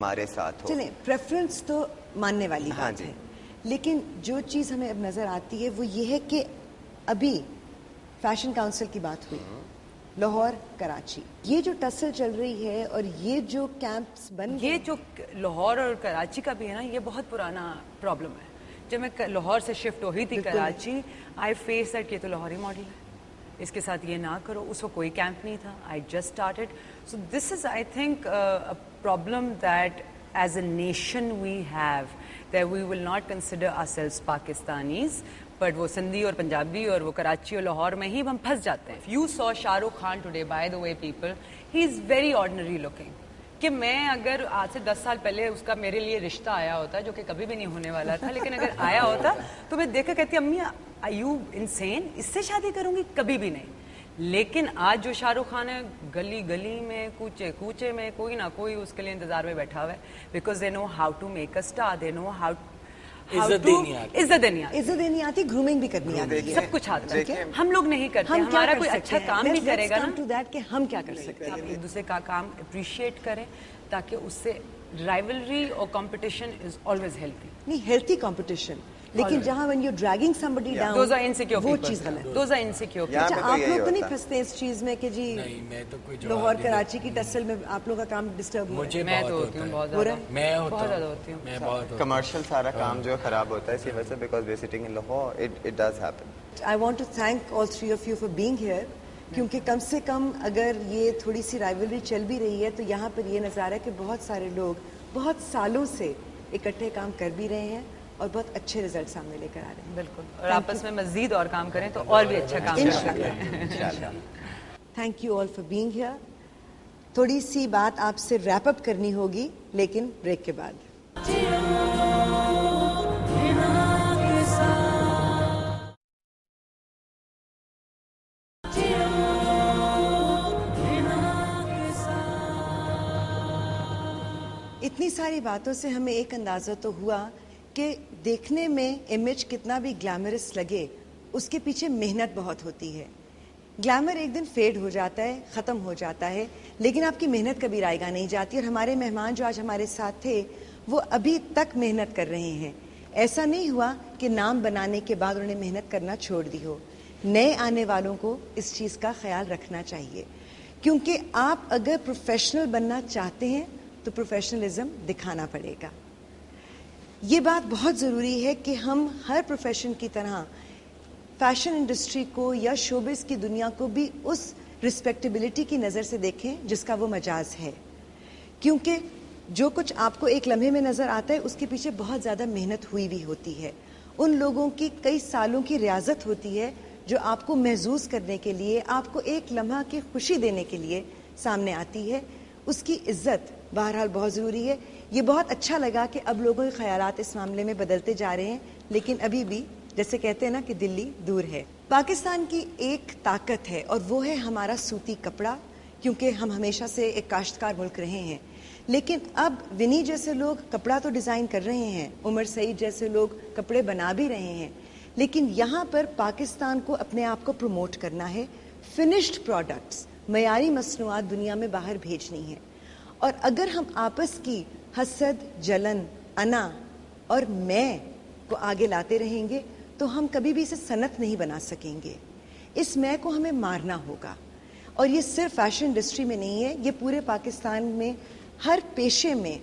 ہمارے ساتھ ہو. چلیں پریفرنس تو ماننے والی بات ہے، لیکن جو چیز ہمیں اب نظر آتی ہے وہ یہ ہے کہ ابھی فیشن کاؤنسل کی بات ہوئی، لاہور کراچی، یہ جو ٹسل چل رہی ہے اور یہ جو کیمپس بن گئے، یہ جو لاہور اور کراچی کا بھی ہے نا، یہ بہت پرانا پرابلم ہے. جب میں لاہور سے شفٹ ہوئی تھی کراچی، آئی فیس دیٹ کہ یہ تو لاہوری ماڈل ہے، اس کے ساتھ یہ نہ کرو. اس وقت کوئی کیمپ نہیں تھا. I just started. So this is I think problem that as a nation we have, that we will not consider ourselves Pakistanis, but وہ سندھی اور پنجابی اور وہ کراچی اور لاہور میں ہی ہم پھنس جاتے ہیں. You so Shah Rukh Khan today, by the way people, he is very ordinary looking. کہ میں اگر آج سے 10 سال پہلے اس کا میرے لیے رشتہ آیا ہوتا جو کہ کبھی بھی نہیں ہونے والا تھا، لیکن اگر آیا ہوتا تو میں دیکھ کے کہتی امی آر یو انسین، اس سے شادی کروں گی؟ کبھی بھی نہیں. لیکن آج جو شاہ رخ خان ہے، گلی گلی میں، کوچے کوچے میں کوئی نہ کوئی اس کے لیے انتظار میں بیٹھا ہوا ہے، because they know how to make a star, they know how عزت دینی آتی، گرومنگ بھی کرنی آتی ہے، سب کچھ آتا ہے. ہم لوگ نہیں کرتے. ہمارا کوئی اچھا کام بھی کرے گا نا کہ ہم کیا کر سکتے ہیں، آپ ایک دوسرے کا کام اپریشیٹ کریں تاکہ اس سے رائیولری اور کمپٹیشن از آلویز ہیلتھی. نہیں، ہیلتھی کمپٹیشن، لیکن جہاں when you're dragging somebody down، those are insecure وہ people. چیز غلط. those are insecure people. اچھا آپ لوگ تو نہیں پھنستے اس چیز میں کہ جی لاہور کراچی کی ٹسل میں آپ لوگ کا کام ڈسٹرب ہو رہا ہے؟ میں تو ہوتی ہوں بہت زیادہ ہوتی ہوں. کمرشل سارا کام جو خراب ہوتا ہے اسی وجہ سے، because we sitting in Lahore, it does happen. I want to thank all three of you for being here، کیونکہ کم سے کم اگر یہ تھوڑی سی رائیولری چل بھی رہی ہے تو یہاں پر یہ نظارہ ہے کہ بہت سارے لوگ بہت سالوں سے اکٹھے کام کر بھی رہے ہیں اور بہت اچھے رزلٹ سامنے لے کر آ رہے ہیں. بالکل، اور آپس میں مزید اور کام کریں تو اور بھی اچھا کام کر سکتے ہیں. Thank you all for being here. تھوڑی سی بات آپ سے ریپ اپ کرنی ہوگی لیکن بریک کے بعد. اتنی ساری باتوں سے ہمیں ایک اندازہ تو ہوا کہ دیکھنے میں امیج کتنا بھی گلیمرس لگے، اس کے پیچھے محنت بہت ہوتی ہے. گلیمر ایک دن فیڈ ہو جاتا ہے، ختم ہو جاتا ہے، لیکن آپ کی محنت کبھی رائے گاہ نہیں جاتی. اور ہمارے مہمان جو آج ہمارے ساتھ تھے وہ ابھی تک محنت کر رہے ہیں. ایسا نہیں ہوا کہ نام بنانے کے بعد انہوں نے محنت کرنا چھوڑ دی ہو. نئے آنے والوں کو اس چیز کا خیال رکھنا چاہیے، کیونکہ آپ اگر پروفیشنل بننا چاہتے ہیں تو پروفیشنلزم دکھانا پڑے گا. یہ بات بہت ضروری ہے کہ ہم ہر پروفیشن کی طرح فیشن انڈسٹری کو یا شوبز کی دنیا کو بھی اس رسپیکٹیبلٹی کی نظر سے دیکھیں جس کا وہ مجاز ہے. کیونکہ جو کچھ آپ کو ایک لمحے میں نظر آتا ہے اس کے پیچھے بہت زیادہ محنت ہوئی بھی ہوتی ہے. ان لوگوں کی کئی سالوں کی ریاضت ہوتی ہے جو آپ کو محظوظ کرنے کے لیے، آپ کو ایک لمحہ کی خوشی دینے کے لیے سامنے آتی ہے. اس کی عزت بہرحال بہت ضروری ہے. یہ بہت اچھا لگا کہ اب لوگوں کے خیالات اس معاملے میں بدلتے جا رہے ہیں، لیکن ابھی بھی جیسے کہتے ہیں نا کہ دلی دور ہے. پاکستان کی ایک طاقت ہے اور وہ ہے ہمارا سوتی کپڑا، کیونکہ ہم ہمیشہ سے ایک کاشتکار ملک رہے ہیں. لیکن اب ونی جیسے لوگ کپڑا تو ڈیزائن کر رہے ہیں، عمر سعید جیسے لوگ کپڑے بنا بھی رہے ہیں، لیکن یہاں پر پاکستان کو اپنے آپ کو پروموٹ کرنا ہے. فنشڈ پروڈکٹس، معیاری مصنوعات دنیا میں باہر بھیجنی ہے. اور اگر ہم آپس کی حسد، جلن، انا اور میں کو آگے لاتے رہیں گے تو ہم کبھی بھی اسے صنعت نہیں بنا سکیں گے. اس میں کو ہمیں مارنا ہوگا. اور یہ صرف فیشن انڈسٹری میں نہیں ہے، یہ پورے پاکستان میں ہر پیشے میں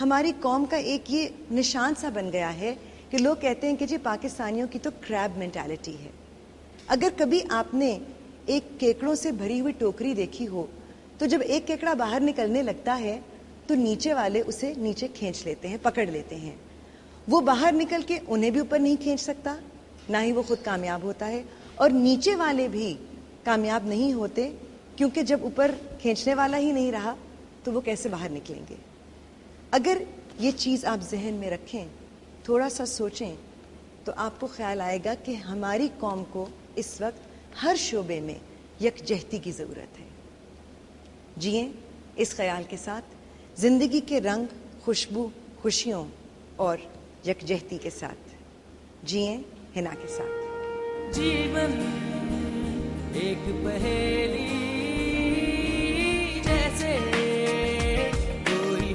ہماری قوم کا ایک یہ نشان سا بن گیا ہے کہ لوگ کہتے ہیں کہ جی پاکستانیوں کی تو کریب مینٹالٹی ہے. اگر کبھی آپ نے ایک کیکڑوں سے بھری ہوئی ٹوکری دیکھی ہو تو جب ایک کیکڑا باہر نکلنے لگتا ہے تو نیچے والے اسے نیچے کھینچ لیتے ہیں، پکڑ لیتے ہیں. وہ باہر نکل کے انہیں بھی اوپر نہیں کھینچ سکتا، نہ ہی وہ خود کامیاب ہوتا ہے، اور نیچے والے بھی کامیاب نہیں ہوتے، کیونکہ جب اوپر کھینچنے والا ہی نہیں رہا تو وہ کیسے باہر نکلیں گے. اگر یہ چیز آپ ذہن میں رکھیں، تھوڑا سا سوچیں، تو آپ کو خیال آئے گا کہ ہماری قوم کو اس وقت ہر شعبے میں یکجہتی کی ضرورت ہے. جئیں اس خیال کے ساتھ، زندگی کے رنگ، خوشبو، خوشیوں اور یکجہتی کے ساتھ. جئیں حنا کے ساتھ. جیون ایک پہیلی جیسے کوئی